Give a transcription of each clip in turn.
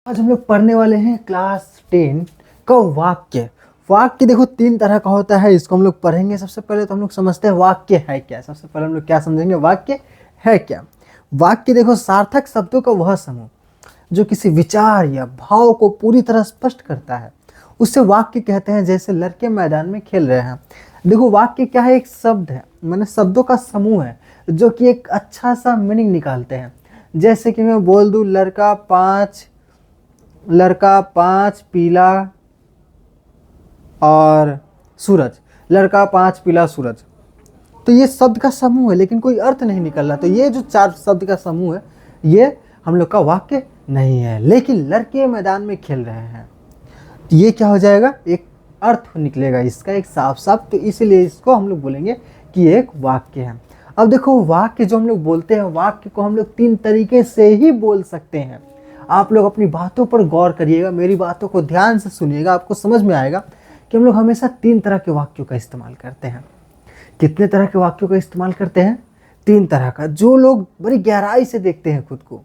आज हम लोग पढ़ने वाले हैं क्लास 10 का वाक्य। वाक्य देखो तीन तरह का होता है, इसको हम लोग पढ़ेंगे। सबसे पहले तो हम लोग समझते हैं वाक्य है क्या। सबसे पहले हम लोग क्या समझेंगे, वाक्य है क्या। वाक्य देखो सार्थक शब्दों का वह समूह जो किसी विचार या भाव को पूरी तरह स्पष्ट करता है, उससे वाक्य कहते हैं। जैसे लड़के मैदान में खेल रहे हैं। देखो वाक्य क्या है, एक शब्द है, माने शब्दों का समूह है जो कि एक अच्छा सा मीनिंग निकालते हैं। जैसे कि मैं बोल दूं लड़का पाँच पीला और सूरज, लड़का पाँच पीला सूरज, तो ये शब्द का समूह है लेकिन कोई अर्थ नहीं निकल रहा। तो ये जो चार शब्द का समूह है ये हम लोग का वाक्य नहीं है। लेकिन लड़के मैदान में खेल रहे हैं, तो ये क्या हो जाएगा, एक अर्थ निकलेगा इसका, एक साफ साफ। तो इसीलिए इसको हम लोग बोलेंगे कि एक वाक्य है। अब देखो वाक्य जो हम लोग बोलते हैं, वाक्य को हम लोग तीन तरीके से ही बोल सकते हैं। आप लोग अपनी बातों पर गौर करिएगा, मेरी बातों को ध्यान से सुनिएगा, आपको समझ में आएगा कि हम लोग हमेशा तीन तरह के वाक्यों का इस्तेमाल करते हैं। कितने तरह के वाक्यों का इस्तेमाल करते हैं, तीन तरह का। जो लोग बड़ी गहराई से देखते हैं खुद को,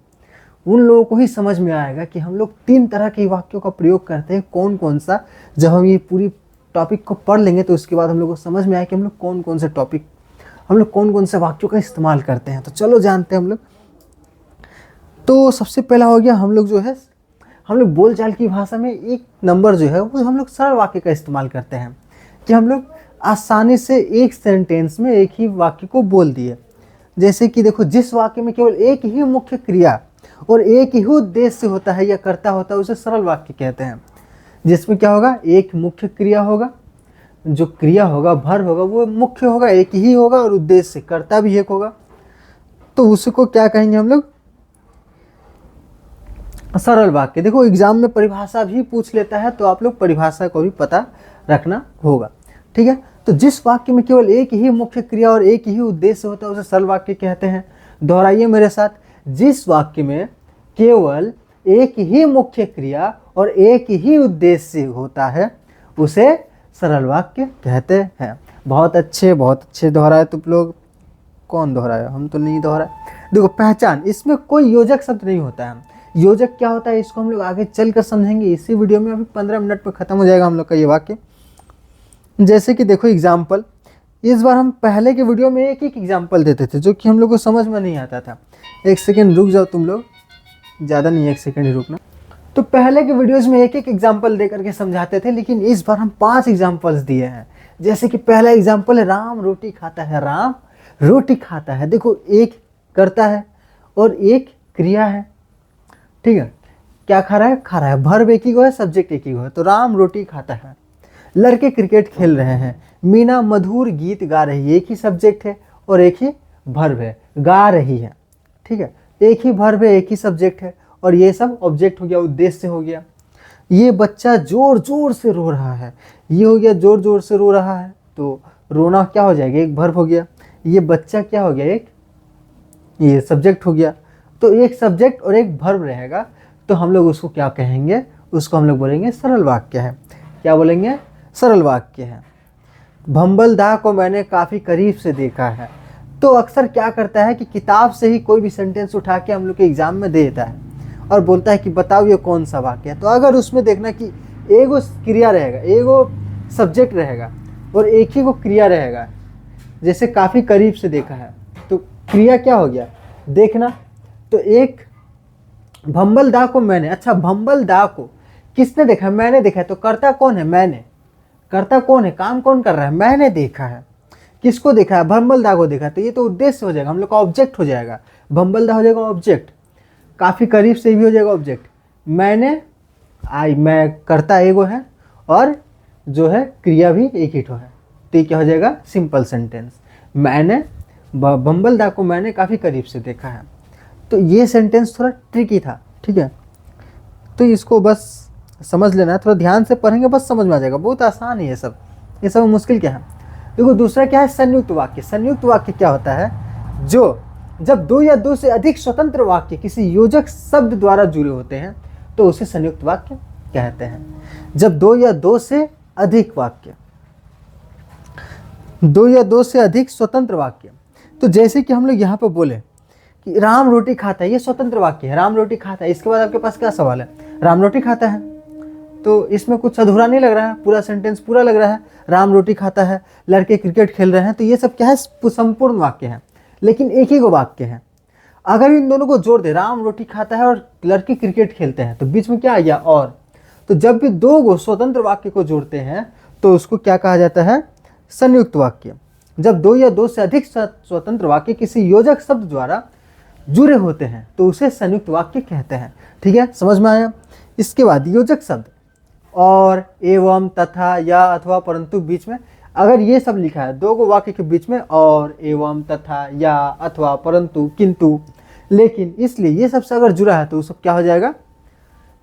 उन लोगों को ही समझ में आएगा कि हम लोग तीन तरह के वाक्यों का प्रयोग करते हैं। कौन कौन सा, जब हम ये पूरी टॉपिक को पढ़ लेंगे तो उसके बाद हम लोग को समझ में आए कि हम लोग कौन कौन से टॉपिक, हम लोग कौन कौन से वाक्यों का इस्तेमाल करते हैं। तो चलो जानते हैं हम लोग। तो सबसे पहला हो गया, हम लोग जो है, हम लोग बोलचाल की भाषा में एक नंबर जो है वो हम लोग सरल वाक्य का इस्तेमाल करते हैं कि हम लोग आसानी से एक सेंटेंस में एक ही वाक्य को बोल दिए। जैसे कि देखो, जिस वाक्य में केवल एक ही मुख्य क्रिया और एक ही उद्देश्य होता है या कर्ता होता है, उसे सरल वाक्य कहते हैं। जिसमें क्या होगा, एक मुख्य क्रिया होगा, जो क्रिया होगा वर्ब होगा वो मुख्य होगा, एक ही होगा, और उद्देश्य कर्ता भी एक होगा, तो उसको क्या कहेंगे हम लोग, सरल वाक्य। देखो एग्जाम में परिभाषा भी पूछ लेता है, तो आप लोग परिभाषा को भी पता रखना होगा, ठीक है। तो जिस वाक्य में केवल एक ही मुख्य क्रिया और एक ही उद्देश्य होता है उसे सरल वाक्य कहते हैं। दोहराइए मेरे साथ, जिस वाक्य में केवल एक ही मुख्य क्रिया और एक ही उद्देश्य होता है उसे सरल वाक्य कहते हैं। बहुत अच्छे दोहराए तुम लोग। कौन दोहराया, हम तो नहीं दोहराए। देखो पहचान, इसमें कोई योजक शब्द नहीं होता है। योजक क्या होता है इसको हम लोग आगे चल कर समझेंगे इसी वीडियो में। अभी 15 मिनट में खत्म हो जाएगा हम लोग का ये वाक्य। जैसे कि देखो एग्जाम्पल, इस बार हम पहले के वीडियो में एक एक एग्जाम्पल देते थे जो कि हम लोग को समझ में नहीं आता था। एक सेकेंड रुक जाओ तुम लोग, ज़्यादा नहीं, एक सेकेंड ही रुकना। तो पहले के वीडियोज़ में एक एक एग्जाम्पल दे करके समझाते थे, लेकिन इस बार हम 5 एग्जाम्पल्स दिए हैं। जैसे कि पहला एग्जाम्पल है, राम रोटी खाता है। राम रोटी खाता है, देखो एक कर्ता है और एक क्रिया है, ठीक है। क्या खा रहा है, वर्ब एक ही को है, सब्जेक्ट एक ही को है, तो राम रोटी खाता है। लड़के क्रिकेट खेल रहे हैं। मीना मधुर गीत गा रही है, एक ही सब्जेक्ट है और एक ही वर्ब है, गा रही है, ठीक है। एक ही वर्ब है, एक ही सब्जेक्ट है, और ये सब ऑब्जेक्ट हो गया, उद्देश्य हो गया। ये बच्चा जोर जोर से रो रहा है, ये हो गया जोर जोर से रो रहा है, तो रोना क्या हो जाएगा, एक वर्ब हो गया। ये बच्चा क्या हो गया, एक ये सब्जेक्ट हो गया। तो एक सब्जेक्ट और एक वर्ब रहेगा, तो हम लोग उसको क्या कहेंगे, उसको हम लोग बोलेंगे सरल वाक्य है। क्या बोलेंगे, सरल वाक्य है। भंबल दा को मैंने काफ़ी करीब से देखा है। तो अक्सर क्या करता है कि किताब से ही कोई भी सेंटेंस उठा के हम लोग के एग्जाम में दे देता है और बोलता है कि बताओ ये कौन सा वाक्य है। तो अगर उसमें देखना कि एगो क्रिया रहेगा, एगो सब्जेक्ट रहेगा और एक ही को क्रिया रहेगा, जैसे काफ़ी करीब से देखा है, तो क्रिया क्या हो गया, देखना। तो एक भंबल दा को मैंने, अच्छा भंबल दा को किसने देखा, मैंने देखा है, तो कर्ता कौन है, मैंने। कर्ता कौन है, काम कौन कर रहा है, मैंने देखा है। किसको देखा है, भंबल दा को देखा है, तो ये तो उद्देश्य हो जाएगा, हम लोग का ऑब्जेक्ट हो जाएगा। भंबल दा हो जाएगा ऑब्जेक्ट, काफ़ी करीब से भी हो जाएगा ऑब्जेक्ट। मैंने, मैं कर्ता एगो है और जो है क्रिया भी एक ही ठो है, तो ये क्या हो जाएगा, सिंपल सेंटेंस। मैंने भंबल दा को मैंने काफ़ी करीब से देखा है। तो ये सेंटेंस थोड़ा ट्रिकी था, ठीक है, तो इसको बस समझ लेना है, थोड़ा ध्यान से पढ़ेंगे बस समझ में आ जाएगा। बहुत आसान है ये सब मुश्किल क्या है। देखो दूसरा क्या है, संयुक्त वाक्य। संयुक्त वाक्य क्या होता है, जो जब दो या दो से अधिक स्वतंत्र वाक्य किसी योजक शब्द द्वारा जुड़े होते हैं तो उसे संयुक्त वाक्य कहते हैं। जब दो या दो से अधिक वाक्य, दो या दो से अधिक स्वतंत्र वाक्य, तो जैसे कि हम लोग यहाँ पर बोले कि राम रोटी खाता है, ये स्वतंत्र वाक्य है, राम रोटी खाता है। इसके बाद आपके पास क्या सवाल है, राम रोटी खाता है, तो इसमें कुछ अधूरा नहीं लग रहा है, पूरा सेंटेंस पूरा लग रहा है। राम रोटी खाता है, लड़के क्रिकेट खेल रहे हैं, तो ये सब क्या है, संपूर्ण वाक्य है, लेकिन एक ही को वाक्य है। अगर इन दोनों को जोड़ दे, राम रोटी खाता है और लड़के क्रिकेट खेलते हैं, तो बीच में क्या आ गया, और। तो जब भी दो गो स्वतंत्र वाक्य को जोड़ते हैं तो उसको क्या कहा जाता है, संयुक्त वाक्य। जब दो या दो से अधिक स्वतंत्र वाक्य किसी योजक शब्द द्वारा जुड़े होते हैं तो उसे संयुक्त वाक्य कहते हैं। ठीक है, समझ में आया। इसके बाद योजक शब्द और, एवं, तथा, या, अथवा, परंतु बीच में अगर ये सब लिखा है, दो गो वाक्य के बीच में और, एवं, तथा, या, अथवा, परंतु, किंतु, लेकिन, इसलिए ये सबसे अगर जुड़ा है तो वो सब क्या हो जाएगा,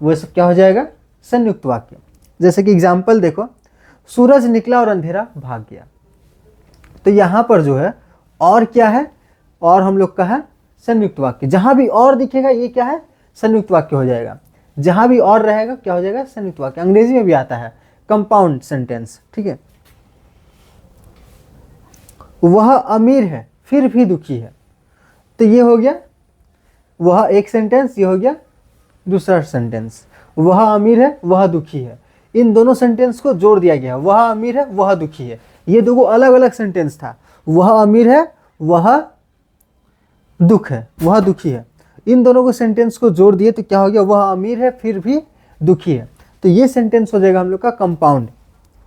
वो सब क्या हो जाएगा, संयुक्त वाक्य। जैसे कि एग्जाम्पल देखो, सूरज निकला और अंधेरा भाग गया। तो यहाँ पर जो है और क्या है, और हम लोग का है संयुक्त वाक्य। जहां भी और दिखेगा ये क्या है, संयुक्त वाक्य हो जाएगा। जहां भी और रहेगा क्या हो जाएगा, संयुक्त वाक्य। अंग्रेजी में भी आता है कंपाउंड सेंटेंस। ठीक है, वह अमीर है फिर भी दुखी है, तो ये हो गया वह एक सेंटेंस, ये हो गया दूसरा सेंटेंस। वह अमीर है वह दुखी है, इन दोनों सेंटेंस को जोड़ दिया गया। वह अमीर है वह दुखी है, ये दो अलग अलग सेंटेंस था। वह अमीर है वह दुख है, वह दुखी है, इन दोनों को सेंटेंस को जोड़ दिए तो क्या हो गया, वह अमीर है फिर भी दुखी है। तो ये सेंटेंस हो जाएगा हम लोग का कंपाउंड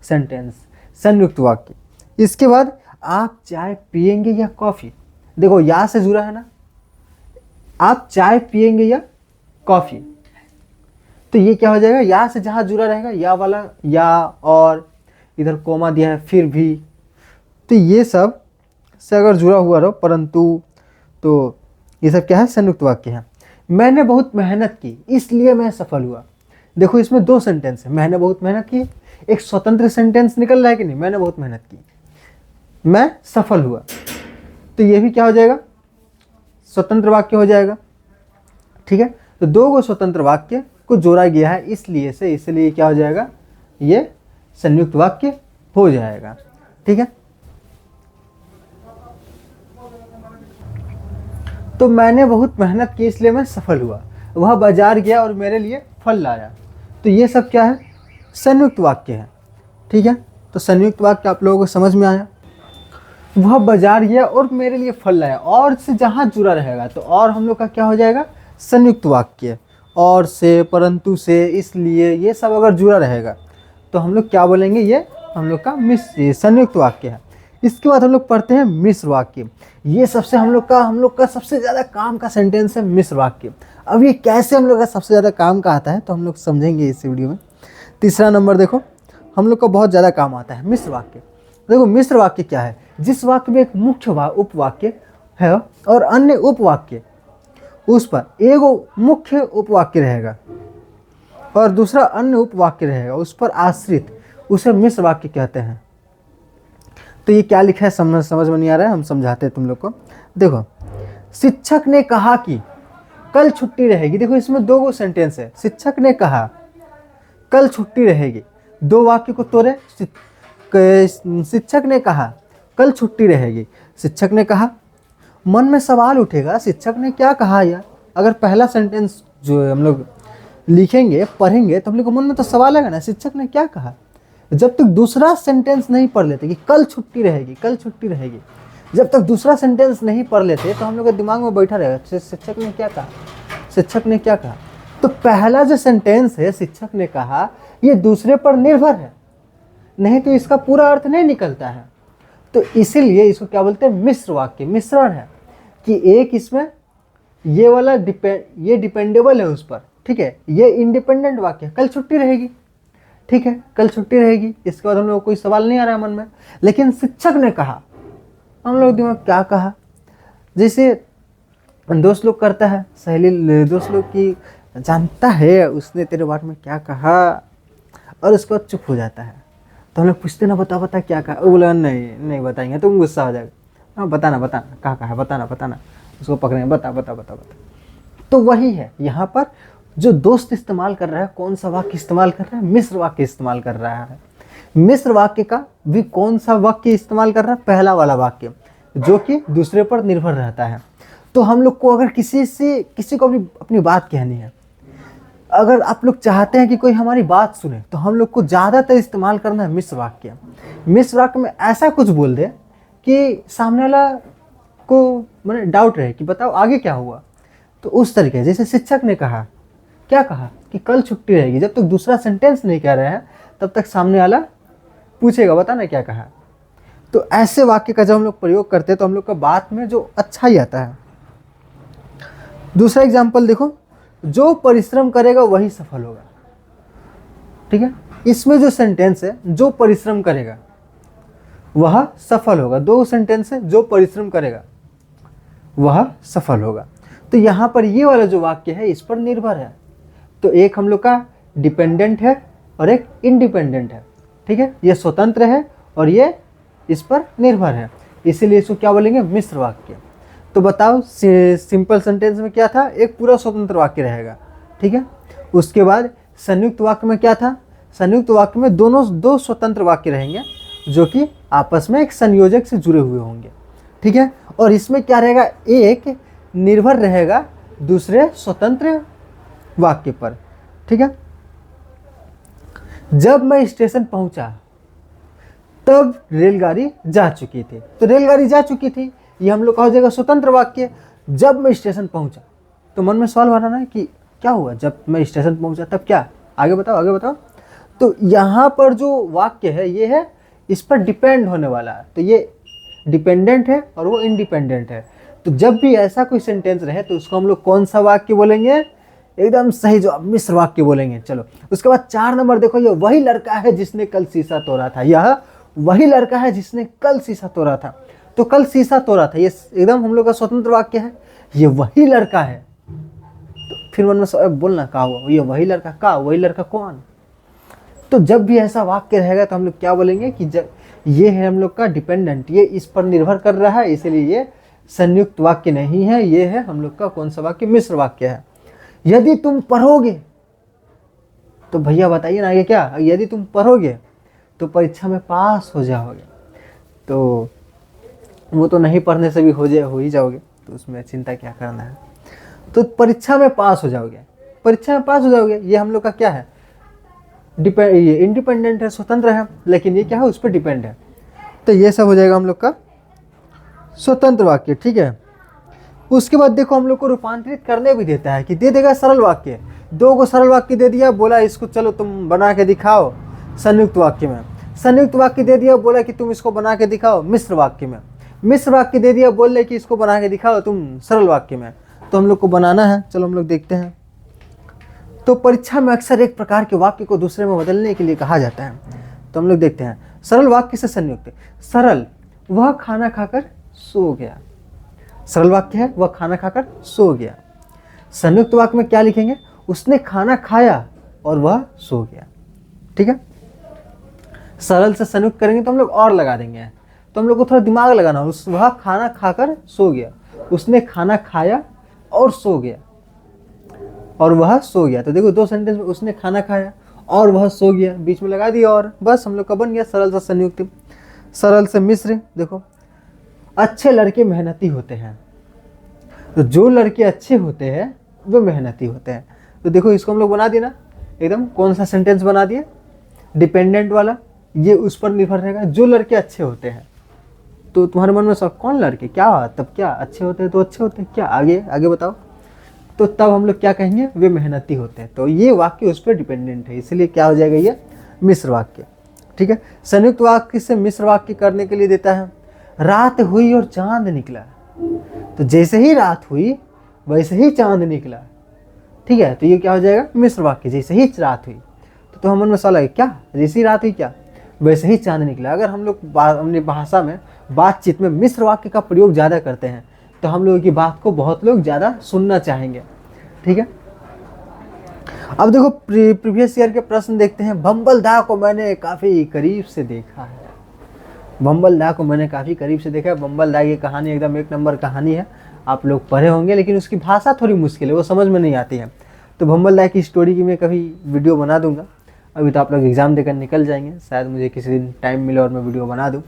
सेंटेंस, संयुक्त वाक्य। इसके बाद आप चाय पिएंगे या कॉफी, देखो या से जुड़ा है ना, आप चाय पिएंगे या कॉफी, तो ये क्या हो जाएगा, या से जहां जुड़ा रहेगा या वाला, या, और, इधर कोमा दिया है फिर भी, तो ये सब से अगर जुड़ा हुआ रहो, परंतु, तो ये सब क्या है, संयुक्त वाक्य है। मैंने बहुत मेहनत की इसलिए मैं सफल हुआ। देखो इसमें दो सेंटेंस है, मैंने बहुत मेहनत की, एक स्वतंत्र सेंटेंस निकल रहा है कि नहीं, मैंने बहुत मेहनत की, मैं सफल हुआ, तो ये भी क्या हो जाएगा, स्वतंत्र वाक्य हो जाएगा। ठीक है, तो दो गो स्वतंत्र वाक्य को जोड़ा गया है इसलिए से, इसलिए क्या हो जाएगा, ये संयुक्त वाक्य हो जाएगा। ठीक है, तो मैंने बहुत मेहनत की इसलिए मैं सफल हुआ, वह बाजार गया और मेरे लिए फल लाया, तो ये सब क्या है, संयुक्त वाक्य है। ठीक है, तो संयुक्त वाक्य आप लोगों को समझ में आया। वह बाजार गया और मेरे लिए फल लाया, और से जहाँ जुड़ा रहेगा तो और हम लोग का क्या हो जाएगा, संयुक्त वाक्य। और से, परंतु से, इसलिए, ये सब अगर जुड़ा रहेगा तो हम लोग क्या बोलेंगे, ये हम लोग का संयुक्त वाक्य है। इसके बाद हम लोग पढ़ते हैं मिश्र वाक्य। ये सबसे हम लोग का सबसे ज़्यादा काम का सेंटेंस है मिश्र वाक्य। अब ये कैसे हम लोग का सबसे ज़्यादा काम का आता है तो हम लोग समझेंगे इस वीडियो में। तीसरा नंबर देखो, हम लोग का बहुत ज़्यादा काम आता है मिश्र वाक्य। देखो मिश्र वाक्य क्या है, जिस वाक्य में एक मुख्य उपवाक्य है और अन्य उपवाक्य उस पर एक मुख्य उपवाक्य रहेगा और दूसरा अन्य उपवाक्य रहेगा उस पर आश्रित, उसे मिश्र वाक्य कहते हैं। तो ये क्या लिखा है समझ में नहीं आ रहा है, हम समझाते हैं तुम लोग को। देखो, शिक्षक ने कहा कि कल छुट्टी रहेगी। देखो इसमें दो गो सेंटेंस है, शिक्षक ने कहा कल छुट्टी रहेगी, दो वाक्य को तोड़े। शिक्षक ने कहा कल छुट्टी रहेगी, शिक्षक ने कहा, मन में सवाल उठेगा शिक्षक ने क्या कहा यार। अगर पहला सेंटेंस जो हम लोग लिखेंगे पढ़ेंगे तो हम लोग को मन में तो सवाल आएगा ना, शिक्षक ने क्या कहा। जब तक दूसरा सेंटेंस नहीं पढ़ लेते कि कल छुट्टी रहेगी, कल छुट्टी रहेगी, जब तक दूसरा सेंटेंस नहीं पढ़ लेते तो हम लोग के दिमाग में बैठा रहेगा शिक्षक ने क्या कहा, शिक्षक ने क्या कहा। तो पहला जो सेंटेंस है शिक्षक ने कहा, ये दूसरे पर निर्भर है, नहीं तो इसका पूरा अर्थ नहीं निकलता है। तो इसीलिए इसको क्या बोलते हैं, मिश्र वाक्य। मिश्रण है कि एक इसमें ये वाला ये डिपेंडेबल है उस पर, ठीक है, ये इंडिपेंडेंट वाक्य, कल छुट्टी रहेगी, ठीक है, कल छुट्टी रहेगी। इसके बाद हम लोग को कोई सवाल नहीं आ रहा है मन में, लेकिन शिक्षक ने कहा, हम लोग दिमाग क्या कहा। जैसे दोस्त लोग करता है, सहेली दोस्त लोग की जानता है उसने तेरे बारे में क्या कहा, और उसके बाद चुप हो जाता है। तो हम लोग पूछते ना, बता क्या कहा। वो बोला नहीं बताएंगे, तुम गुस्सा हो जाएगा। हाँ बताना क्या कहा, बताना। उसको पकड़ेंगे, बता। तो वही है यहाँ पर जो दोस्त इस्तेमाल कर रहा है, कौन सा वाक्य इस्तेमाल कर रहा है, मिश्र वाक्य इस्तेमाल कर रहा है। मिश्र वाक्य का भी कौन सा वाक्य इस्तेमाल कर रहा है, पहला वाला वाक्य जो कि दूसरे पर निर्भर रहता है। तो हम लोग को अगर किसी को अपनी बात कहनी है अगर आप लोग चाहते हैं कि कोई हमारी बात सुने तो हम लोग को ज़्यादातर इस्तेमाल करना है मिश्र वाक्य। मिश्र वाक्य में ऐसा कुछ बोल दे कि सामने वाला को मैंने डाउट रहे कि बताओ आगे क्या हुआ। तो उस तरीके जैसे शिक्षक ने कहा, क्या कहा कि कल छुट्टी रहेगी, जब तक दूसरा सेंटेंस नहीं कह रहे हैं तब तक सामने वाला पूछेगा बता ना क्या कहा। तो ऐसे वाक्य का जब हम लोग प्रयोग करते हैं तो हम लोग का बात में जो अच्छा ही आता है। दूसरा एग्जाम्पल देखो, जो परिश्रम करेगा वही सफल होगा। ठीक है, इसमें जो सेंटेंस है जो परिश्रम करेगा वह सफल होगा, दो सेंटेंस है, जो परिश्रम करेगा वह सफल होगा। तो यहाँ पर ये वाला जो वाक्य है इस पर निर्भर है। तो एक हम लोग का डिपेंडेंट है और एक इंडिपेंडेंट है। ठीक है, ये स्वतंत्र है और ये इस पर निर्भर है, इसीलिए इसको क्या बोलेंगे, मिश्र वाक्य। तो बताओ सिंपल सेंटेंस में क्या था, एक पूरा स्वतंत्र वाक्य रहेगा। ठीक है, उसके बाद संयुक्त वाक्य में क्या था, संयुक्त वाक्य में दो स्वतंत्र वाक्य रहेंगे जो कि आपस में एक संयोजक से जुड़े हुए होंगे। ठीक है, और इसमें क्या रहेगा, एक निर्भर रहेगा दूसरे स्वतंत्र वाक्य पर। ठीक है, जब मैं स्टेशन पहुंचा तब रेलगाड़ी जा चुकी थी। तो रेलगाड़ी जा चुकी थी, ये हम लोग का हो जाएगा स्वतंत्र वाक्य। जब मैं स्टेशन पहुंचा, तो मन में सवाल बनाना है कि क्या हुआ जब मैं स्टेशन पहुंचा तब क्या, आगे बताओ आगे बताओ। तो यहाँ पर जो वाक्य है ये है इस पर डिपेंड होने वाला है। तो ये डिपेंडेंट है और वो इंडिपेंडेंट है। तो जब भी ऐसा कोई सेंटेंस रहे तो उसको हम लोग कौन सा वाक्य बोलेंगे, एकदम सही जवाब मिश्र वाक्य बोलेंगे। चलो उसके बाद 4 नंबर देखो, ये वही लड़का है जिसने कल शीशा तोड़ा था। यह वही लड़का है जिसने कल शीशा तोड़ा था। तो कल शीशा तोड़ा था ये एकदम हम लोग का स्वतंत्र वाक्य है, ये वही लड़का है। तो फिर मन में बोलना का हुआ, ये वही लड़का का, वही लड़का कौन। तो जब भी ऐसा वाक्य रहेगा तो हम लोग क्या बोलेंगे कि जब ये है हम लोग का डिपेंडेंट, ये इस पर निर्भर कर रहा है, इसलिए ये संयुक्त वाक्य नहीं है, ये है हम लोग का कौन सा वाक्य, मिश्र वाक्य है। यदि तुम पढ़ोगे, तो भैया बताइए ना आगे क्या, यदि तुम पढ़ोगे तो परीक्षा में पास हो जाओगे। तो वो तो नहीं पढ़ने से भी हो ही जाओगे, तो उसमें चिंता क्या करना है। तो परीक्षा में पास हो जाओगे, परीक्षा में पास हो जाओगे, ये हम लोग का क्या है, ये इंडिपेंडेंट है, स्वतंत्र है, लेकिन ये क्या है उस पर डिपेंड है। तो ये सब हो जाएगा हम लोग का स्वतंत्र वाक्य। ठीक है, उसके बाद देखो हम लोग को रूपांतरित करने भी देता है कि दे देगा सरल वाक्य, 2 को सरल वाक्य दे दिया, बोला इसको चलो तुम बना के दिखाओ संयुक्त वाक्य में। संयुक्त वाक्य दे दिया, बोला कि तुम इसको बना के दिखाओ मिश्र वाक्य में। मिश्र वाक्य दे दिया, बोल रहे कि इसको बना के दिखाओ तुम सरल वाक्य में। तो हम लोग को बनाना है, चलो हम लोग देखते हैं। तो परीक्षा में अक्सर एक प्रकार के वाक्य को दूसरे में बदलने के लिए कहा जाता है। तो हम लोग देखते हैं, सरल वाक्य से संयुक्त। सरल, वह खाना खाकर सो गया। सरल वाक्य है, वह खाना खाकर सो गया। संयुक्त वाक्य में क्या लिखेंगे, उसने खाना खाया और वह सो गया। ठीक है, सरल से संयुक्त करेंगे तो हम लोग और लगा देंगे, तो हम लोग को थोड़ा दिमाग लगाना। वह खाना खाकर सो गया, उसने खाना खाया और सो गया, और वह सो गया। तो देखो 2 सेंटेंस में उसने खाना खाया और वह सो गया, बीच में लगा दिया और बस हम लोग का बन गया सरल से संयुक्त। सरल से मिश्र, देखो अच्छे लड़के मेहनती होते हैं। तो जो लड़के अच्छे होते हैं वो मेहनती होते हैं। तो देखो इसको हम लोग बना दिए ना, एकदम कौन सा सेंटेंस बना दिए, डिपेंडेंट वाला, ये उस पर निर्भर रहेगा जो लड़के अच्छे होते हैं। तो तुम्हारे मन में सब कौन लड़के, क्या तब क्या अच्छे होते हैं, तो अच्छे होते हैं क्या, आगे आगे बताओ। तो तब हम लोग क्या कहेंगे, वे मेहनती होते हैं। तो ये वाक्य उस पर डिपेंडेंट है, इसलिए क्या हो जाएगा ये मिश्र वाक्य। ठीक है, संयुक्त वाक्य से मिश्र वाक्य करने के लिए देता है, रात हुई और चांद निकला। तो जैसे ही रात हुई वैसे ही चांद निकला। ठीक है, तो ये क्या हो जाएगा मिश्र वाक्य, जैसे ही रात हुई। तो हम मन में सवाल है क्या, जैसे ही रात हुई क्या, वैसे ही चांद निकला। अगर हम लोग अपनी भाषा में बातचीत में मिश्र वाक्य का प्रयोग ज़्यादा करते हैं तो हम लोगों की बात को बहुत लोग ज़्यादा सुनना चाहेंगे। ठीक है, अब देखो प्रीवियस ईयर के प्रश्न देखते हैं। भंबल दा को मैंने काफ़ी करीब से देखा है। भंबल दा को मैंने काफ़ी करीब से देखा है। भंबल दा की कहानी एकदम 1 नंबर कहानी है, आप लोग पढ़े होंगे, लेकिन उसकी भाषा थोड़ी मुश्किल है, वो समझ में नहीं आती है। तो भंबल दा की स्टोरी की मैं कभी वीडियो बना दूंगा। अभी तो आप लोग एग्ज़ाम देकर निकल जाएंगे, शायद मुझे किसी दिन टाइम मिले और मैं वीडियो बना दूँ,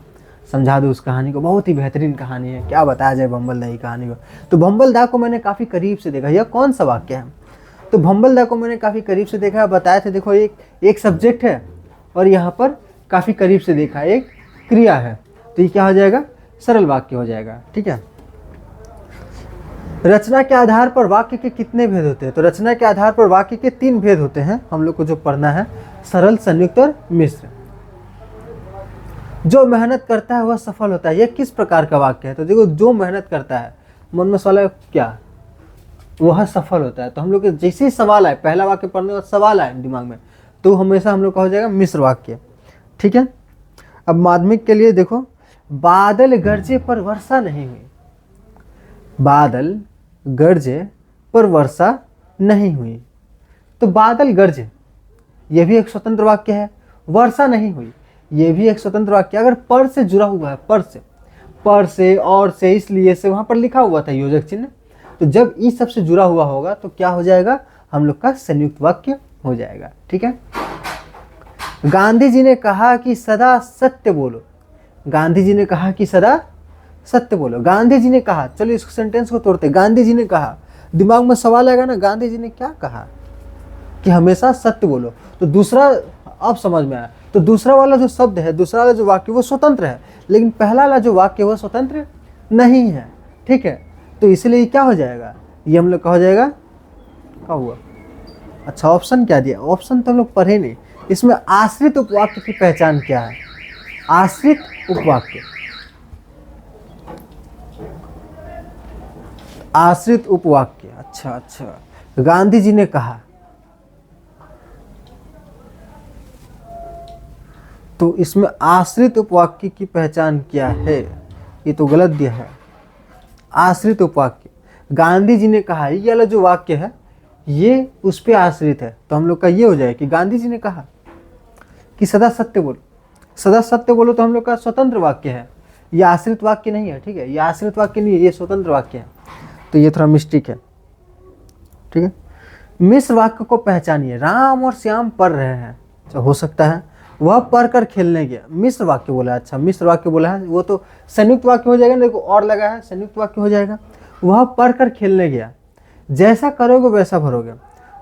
समझा दूँ उस कहानी को। बहुत ही बेहतरीन कहानी है, क्या बताया जाए भंबल दा की कहानी को। तो भंबल दा को मैंने काफ़ी करीब से देखा, यह कौन सा वाक्य है। तो भंबलदा को मैंने काफ़ी करीब से देखा, बताया था। देखो एक सब्जेक्ट है और यहाँ पर काफ़ी करीब से देखा एक क्रिया है, तो ये क्या हो जाएगा, सरल वाक्य हो जाएगा। ठीक है। रचना के आधार पर वाक्य के कितने भेद होते हैं? तो रचना के आधार पर वाक्य के 3 भेद होते हैं, हम लोग को जो पढ़ना है, सरल, संयुक्त और मिश्र। जो मेहनत करता है वह सफल होता है, यह किस प्रकार का वाक्य है? तो देखो, जो मेहनत करता है, मन में सवाल है क्या, वह सफल होता है। तो हम लोग के जैसे ही सवाल आए, पहला वाक्य पढ़ने के बाद सवाल आए दिमाग में, तो हमेशा हम लोग का हो जाएगा मिश्र वाक्य। ठीक है। अब माध्यमिक के लिए देखो, बादल गरजे पर वर्षा नहीं हुई। बादल गरजे पर वर्षा नहीं हुई, तो बादल गरजे यह भी एक स्वतंत्र वाक्य है। वर्षा नहीं हुई, यह भी एक स्वतंत्र वाक्य। अगर पर से जुड़ा हुआ है, पर से और से, इसलिए से वहां पर लिखा हुआ था योजक चिन्ह, तो जब इस सब से जुड़ा हुआ होगा तो क्या हो जाएगा, हम लोग का संयुक्त वाक्य हो जाएगा। ठीक है। गांधी जी ने कहा कि सदा सत्य बोलो। गांधी जी ने कहा कि सदा सत्य बोलो। गांधी जी ने कहा, चलो इस सेंटेंस को तोड़ते। गांधी जी ने कहा, दिमाग में सवाल आएगा ना, गांधी जी ने क्या कहा कि हमेशा सत्य बोलो। तो दूसरा अब समझ में आया, तो दूसरा वाला जो शब्द है, दूसरा वाला जो वाक्य वो स्वतंत्र है, लेकिन पहला वाला जो वाक्य वो स्वतंत्र नहीं है। ठीक है। तो इसलिए क्या हो जाएगा, ये हम लोग का हो जाएगा, क्या हुआ, अच्छा ऑप्शन क्या दिया, ऑप्शन तो हम लोग पढ़े नहीं। इसमें आश्रित उपवाक्य की पहचान क्या है? आश्रित उपवाक्य, आश्रित उपवाक्य, अच्छा, गांधी जी ने कहा, तो इसमें आश्रित उपवाक्य की पहचान क्या है? ये तो गलत दिया है। आश्रित उपवाक्य, गांधी जी ने कहा, ये वाला जो वाक्य है ये उस पे आश्रित है, तो हम लोग का ये हो जाए कि गांधी जी ने कहा कि सदा सत्य बोलो। सदा सत्य बोलो तो हम लोग का स्वतंत्र वाक्य है, ये आश्रित वाक्य नहीं है। ठीक है, ये आश्रित वाक्य नहीं है, ये स्वतंत्र वाक्य है, तो ये थोड़ा मिस्टेक है। ठीक है। मिश्र वाक्य को पहचानिए। राम और श्याम पढ़ रहे हैं, तो हो सकता है वह पढ़कर खेलने गया। मिश्र वाक्य बोला है, अच्छा मिश्र वाक्य बोला है, वो तो संयुक्त वाक्य हो जाएगा। देखो और लगा है, संयुक्त वाक्य हो जाएगा। वह पढ़कर खेलने गया, जैसा करोगे वैसा भरोगे।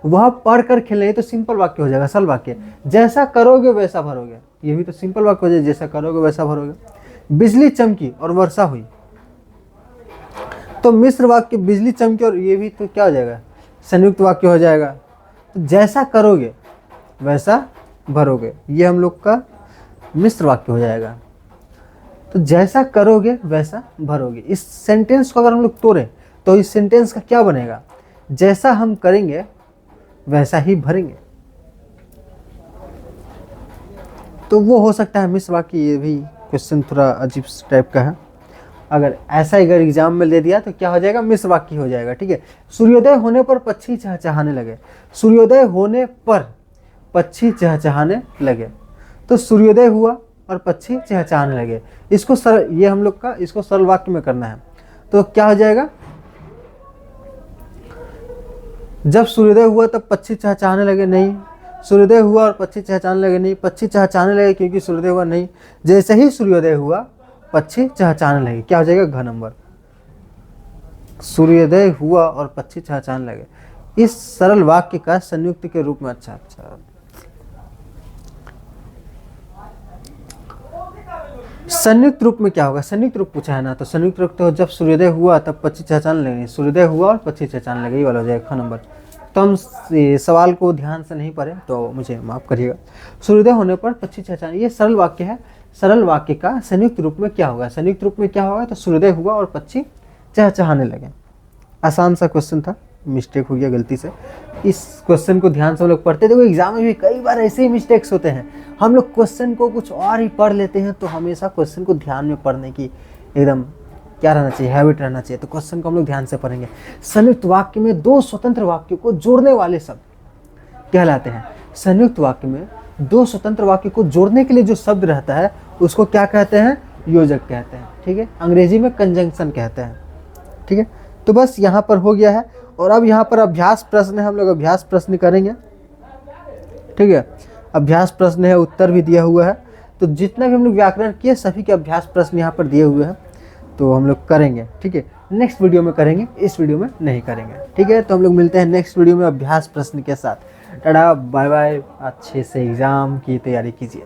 वह पढ़कर खेलने, ये तो सिंपल वाक्य हो जाएगा, सरल वाक्य। जैसा करोगे वैसा भरोगे, ये भी तो सिंपल वाक्य हो जाएगा, जैसा करोगे वैसा भरोगे। बिजली चमकी और वर्षा हुई, तो मिश्र वाक्य बिजली चमकी और ये भी तो क्या हो जाएगा, संयुक्त वाक्य हो जाएगा। तो जैसा करोगे वैसा भरोगे, ये हम लोग का मिश्र वाक्य हो जाएगा। तो जैसा करोगे वैसा भरोगे, इस सेंटेंस को अगर हम लोग तोड़ें तो इस सेंटेंस का क्या बनेगा, जैसा हम करेंगे वैसा ही भरेंगे। तो वो हो सकता है मिश्र वाक्य। ये भी क्वेश्चन थोड़ा अजीब टाइप का है, अगर ऐसा अगर एग्जाम में ले दिया तो क्या हो जाएगा, मिश्र वाक्य हो जाएगा। ठीक है। सूर्योदय होने पर पक्षी चहचहाने लगे। सूर्योदय होने पर पक्षी चहचहाने लगे, तो सूर्योदय हुआ और पक्षी चहचहाने लगे। इसको सरल, ये हम लोग का इसको सरल वाक्य में करना है, तो क्या हो जाएगा, जब सूर्योदय हुआ तब पक्षी चहचहाने लगे, नहीं। सूर्योदय हुआ और पक्षी चहचहाने लगे, नहीं। पक्षी चहचहाने लगे क्योंकि सूर्योदय हुआ, नहीं। जैसे ही सूर्योदय हुआ पक्षी चहचहाने लगे, क्या हो जाएगा, घ नंबर। सूर्योदय हुआ और पक्षी चहचहाने लगे, इस सरल वाक्य का संयुक्त के रूप में। अच्छा, संयुक्त रूप में क्या होगा, संयुक्त रूप पूछा है ना, तो संयुक्त रूप तो जब सूर्योदय हुआ तब पक्षी चहचहाने लगे, सूर्योदय हुआ और पक्षी चहचहाने लगे, ये वाला हो जाएगा ख नंबर। तो हम सवाल को ध्यान से नहीं पढ़े तो मुझे माफ करिएगा। सूर्योदय होने पर पक्षी चहचहाने, ये सरल वाक्य है। सरल वाक्य का संयुक्त रूप में क्या होगा, संयुक्त रूप में क्या होगा, तो सूर्योदय हुआ और पक्षी चहचहाने लगे। आसान सा क्वेश्चन था, मिस्टेक हो गया गलती से। इस क्वेश्चन को ध्यान से हम लोग पढ़ते थे, एग्जाम में भी कई बार ऐसे ही मिस्टेक्स होते हैं। हम लोग क्वेश्चन को कुछ और ही पढ़ लेते हैं, तो हमेशा क्वेश्चन को ध्यान में पढ़ने की एकदम क्या रहना चाहिए, हैबिट रहना चाहिए। तो क्वेश्चन को हम लोग ध्यान से पढ़ेंगे। संयुक्त वाक्य में दो स्वतंत्र वाक्यों को जोड़ने वाले शब्द कहलाते हैं। संयुक्त वाक्य में दो स्वतंत्र वाक्य को जोड़ने के लिए जो शब्द रहता है उसको क्या कहते हैं, योजक कहते हैं। ठीक है, अंग्रेजी में कंजंक्शन कहते हैं। ठीक है, तो बस यहाँ पर हो गया है। और अब यहाँ पर अभ्यास प्रश्न है, हम लोग अभ्यास प्रश्न करेंगे। ठीक है, अभ्यास प्रश्न है, उत्तर भी दिया हुआ है। तो जितना भी हम लोग व्याकरण किए सभी के अभ्यास प्रश्न यहाँ पर दिए हुए हैं, तो हम लोग करेंगे। ठीक है, नेक्स्ट वीडियो में करेंगे, इस वीडियो में नहीं करेंगे। ठीक है, तो हम लोग मिलते हैं नेक्स्ट वीडियो में अभ्यास प्रश्न के साथ। टाटा बाय बाय, अच्छे से एग्ज़ाम की तैयारी कीजिए।